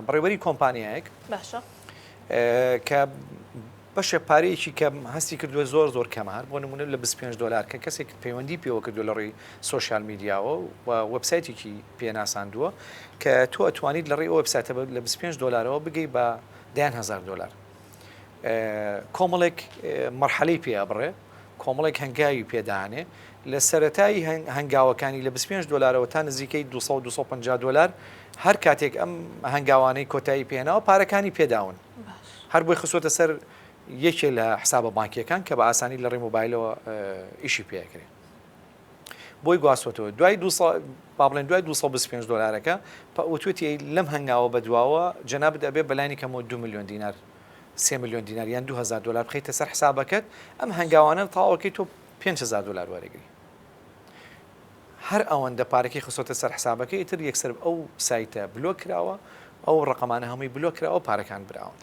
بڕێوەری کۆمپانیایەک باشە کە بەشە پارەیەکی کە هەستی کردووە زۆر کەمار بۆ نمونە لە 25 دلار کە کەسێک پەیوەندی پێوە کردو لە ڕێی سوۆسیال میدیاوە و وەبسایتێکی پێناساندووە کە تۆ ئەتوانیت لە ڕێی وەبسایتە لە 25 دلارەوە بگەی بە 10,000 دلار کۆمەڵێک مەرحەلەی پێ بڕێ کۆمەڵێک هەنگاوی پێدانێ لە سەرەتایی هەنگاوەکانی لە 25 دلارەوە تا نزیکەی 250 دلار هەر کاتێک ئەم هەنگاوانەی کۆتایی پێێنەوە پارەکانی پێداون هەر بۆی خسوۆتە سەر یەکێ لە حسابە بانکیەکان کە بە ئاسانی لە ڕێی مۆبایلەوە ئیشی پێکرێت بۆی گواستوەوە دوای بابڵێن دوای 225 دلارەکە وتوێتی لەم هەنگاوە بەدواوە جەنابەت ئەبێ بەلایانی کەمەوە 2 میلیۆن دینار 3 میلیۆن دینار یان 2000 دلار بخەیتە سەر حسابەکەت ئەم هەنگاوانە تاوەکەی تۆ 5,000 دلار وەرەگری هەر ئەوەندە پارێکی خسۆتە سەر حسابەکەی تر یەکسەر ئەو سایتە بلۆ کراوە ئەو ڕقەمانە هەمووی بلۆ کراوە پارەکان براون